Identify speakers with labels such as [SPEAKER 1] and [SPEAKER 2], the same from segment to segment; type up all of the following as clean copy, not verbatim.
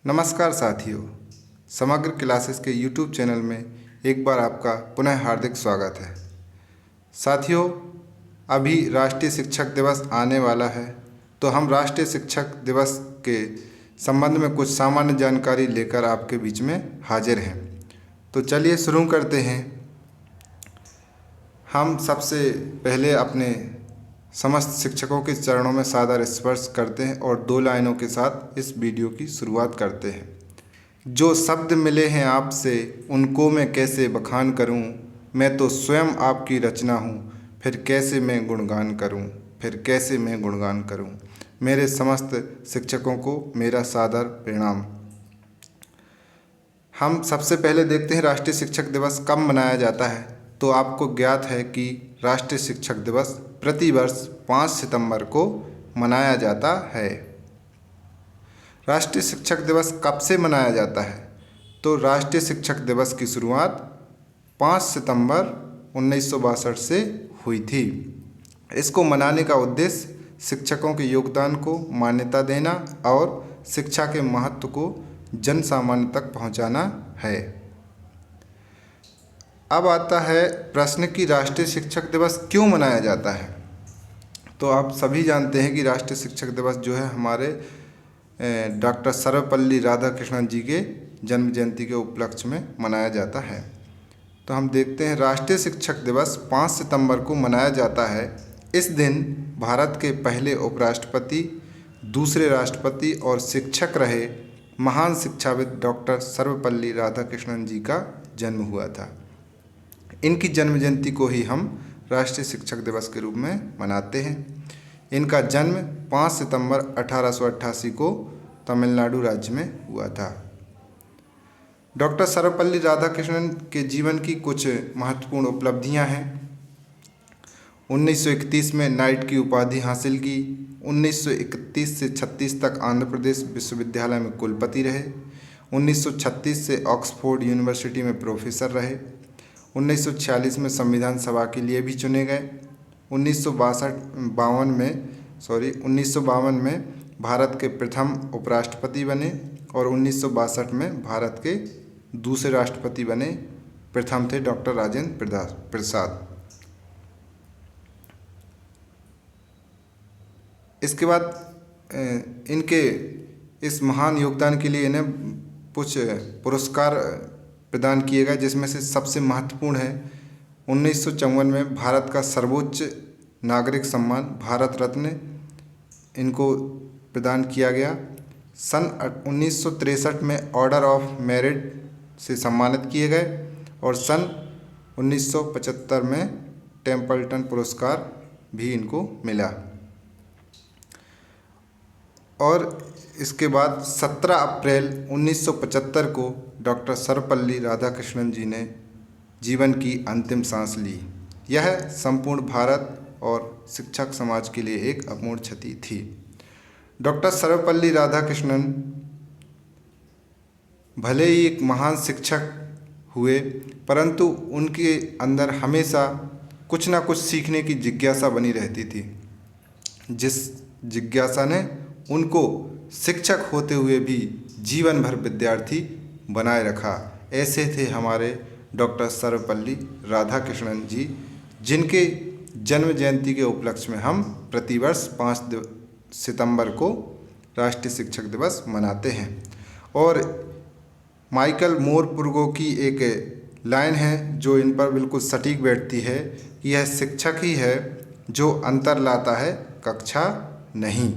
[SPEAKER 1] नमस्कार साथियों, समग्र क्लासेस के YouTube चैनल में एक बार आपका पुनः हार्दिक स्वागत है। साथियों, अभी राष्ट्रीय शिक्षक दिवस आने वाला है, तो हम राष्ट्रीय शिक्षक दिवस के संबंध में कुछ सामान्य जानकारी लेकर आपके बीच में हाजिर हैं। तो चलिए शुरू करते हैं। हम सबसे पहले अपने समस्त शिक्षकों के चरणों में सादर स्पर्श करते हैं और 2 लाइनों के साथ इस वीडियो की शुरुआत करते हैं। जो शब्द मिले हैं आपसे उनको मैं कैसे बखान करूं, मैं तो स्वयं आपकी रचना हूं, फिर कैसे मैं गुणगान करूं। मेरे समस्त शिक्षकों को मेरा सादर प्रणाम। हम सबसे पहले देखते हैं राष्ट्रीय शिक्षक दिवस कब मनाया जाता है। तो आपको ज्ञात है कि राष्ट्रीय शिक्षक दिवस प्रतिवर्ष 5 सितंबर को मनाया जाता है। राष्ट्रीय शिक्षक दिवस कब से मनाया जाता है? तो राष्ट्रीय शिक्षक दिवस की शुरुआत 5 सितंबर 1962 से हुई थी। इसको मनाने का उद्देश्य शिक्षकों के योगदान को मान्यता देना और शिक्षा के महत्व को जन सामान्य तक पहुंचाना है। अब आता है प्रश्न कि राष्ट्रीय शिक्षक दिवस क्यों मनाया जाता है। तो आप सभी जानते हैं कि राष्ट्रीय शिक्षक दिवस जो है हमारे डॉक्टर सर्वपल्ली राधाकृष्णन जी के जन्म जयंती के उपलक्ष्य में मनाया जाता है। तो हम देखते हैं राष्ट्रीय शिक्षक दिवस 5 सितंबर को मनाया जाता है। इस दिन भारत के पहले उपराष्ट्रपति, दूसरे राष्ट्रपति और शिक्षक रहे महान शिक्षाविद डॉक्टर सर्वपल्ली राधाकृष्णन जी का जन्म हुआ था। इनकी जन्म जयंती को ही हम राष्ट्रीय शिक्षक दिवस के रूप में मनाते हैं। इनका जन्म 5 सितंबर 1888 को तमिलनाडु राज्य में हुआ था। डॉक्टर सर्वपल्ली राधाकृष्णन के जीवन की कुछ महत्वपूर्ण उपलब्धियां हैं। 1931 में नाइट की उपाधि हासिल की। 1931 से 36 तक आंध्र प्रदेश विश्वविद्यालय में कुलपति रहे। 1936 से ऑक्सफोर्ड यूनिवर्सिटी में प्रोफेसर रहे। 1946 में संविधान सभा के लिए भी चुने गए। 1952 में भारत के प्रथम उपराष्ट्रपति बने और 1962 में भारत के दूसरे राष्ट्रपति बने। प्रथम थे डॉक्टर राजेंद्र प्रसाद। इसके बाद इनके इस महान योगदान के लिए इन्हें कुछ पुरस्कार प्रदान किए गए, जिसमें से सबसे महत्वपूर्ण है 1954 में भारत का सर्वोच्च नागरिक सम्मान भारत रत्न इनको प्रदान किया गया। सन 1963 में ऑर्डर ऑफ मेरिट से सम्मानित किए गए और सन 1975 में टेम्पल्टन पुरस्कार भी इनको मिला। और इसके बाद 17 अप्रैल 1975 को डॉक्टर सर्वपल्ली राधाकृष्णन जी ने जीवन की अंतिम सांस ली। यह संपूर्ण भारत और शिक्षक समाज के लिए एक अपूर्ण क्षति थी। डॉक्टर सर्वपल्ली राधाकृष्णन भले ही एक महान शिक्षक हुए, परंतु उनके अंदर हमेशा कुछ ना कुछ सीखने की जिज्ञासा बनी रहती थी, जिस जिज्ञासा ने उनको शिक्षक होते हुए भी जीवन भर विद्यार्थी बनाए रखा। ऐसे थे हमारे डॉक्टर सर्वपल्ली राधाकृष्णन जी, जिनके जन्म जयंती के उपलक्ष्य में हम प्रतिवर्ष 5 सितंबर को राष्ट्रीय शिक्षक दिवस मनाते हैं। और माइकल मोरपुर्गो की एक लाइन है जो इन पर बिल्कुल सटीक बैठती है कि यह शिक्षक ही है जो अंतर लाता है, कक्षा नहीं।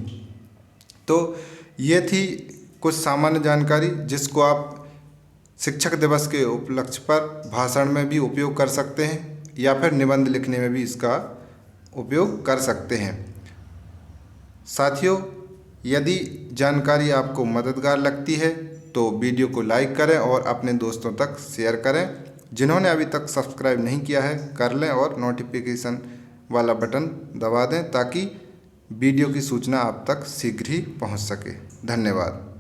[SPEAKER 1] तो ये थी कुछ सामान्य जानकारी जिसको आप शिक्षक दिवस के उपलक्ष्य पर भाषण में भी उपयोग कर सकते हैं या फिर निबंध लिखने में भी इसका उपयोग कर सकते हैं। साथियों, यदि जानकारी आपको मददगार लगती है तो वीडियो को लाइक करें और अपने दोस्तों तक शेयर करें। जिन्होंने अभी तक सब्सक्राइब नहीं किया है कर लें और नोटिफिकेशन वाला बटन दबा दें ताकि वीडियो की सूचना आप तक शीघ्र ही पहुंच सके। धन्यवाद।